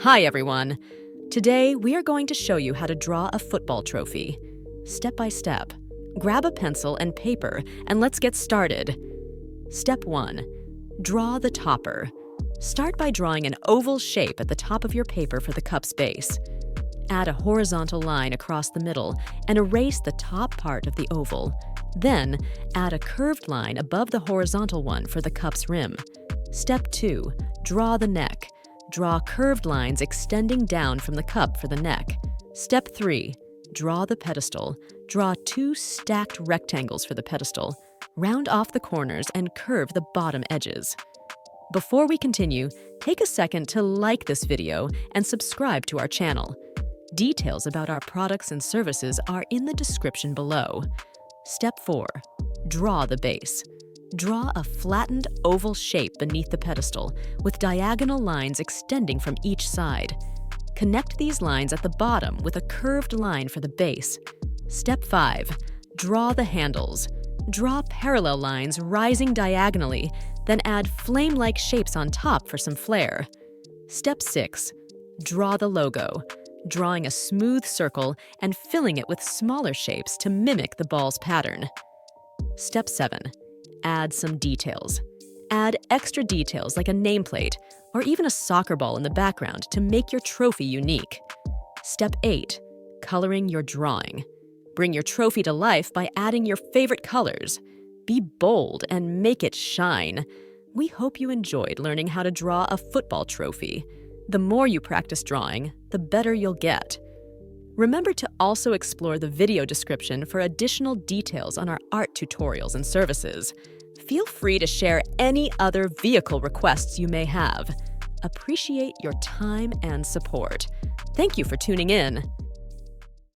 Hi everyone! Today we are going to show you how to draw a football trophy. Step by step. Grab a pencil and paper and let's get started. Step 1. Draw the topper. Start by drawing an oval shape at the top of your paper for the cup's base. Add a horizontal line across the middle and erase the top part of the oval. Then, add a curved line above the horizontal one for the cup's rim. Step 2. Draw the neck. Draw curved lines extending down from the cup for the neck. Step 3. Draw the pedestal. Draw 2 stacked rectangles for the pedestal. Round off the corners and curve the bottom edges. Before we continue, take a second to like this video and subscribe to our channel. Details about our products and services are in the description below. Step 4. Draw the base. Draw a flattened oval shape beneath the pedestal with diagonal lines extending from each side. Connect these lines at the bottom with a curved line for the base. Step 5. Draw the handles. Draw parallel lines rising diagonally, then add flame-like shapes on top for some flair. Step 6. Draw the logo. Drawing a smooth circle and filling it with smaller shapes to mimic the ball's pattern. Step 7. Add some details. Add extra details like a nameplate or even a soccer ball in the background to make your trophy unique. Step 8. Coloring your drawing. Bring your trophy to life by adding your favorite colors. Be bold and make it shine. We hope you enjoyed learning how to draw a football trophy. The more you practice drawing, the better you'll get. Remember to also explore the video description for additional details on our art tutorials and services. Feel free to share any other vehicle requests you may have. Appreciate your time and support. Thank you for tuning in.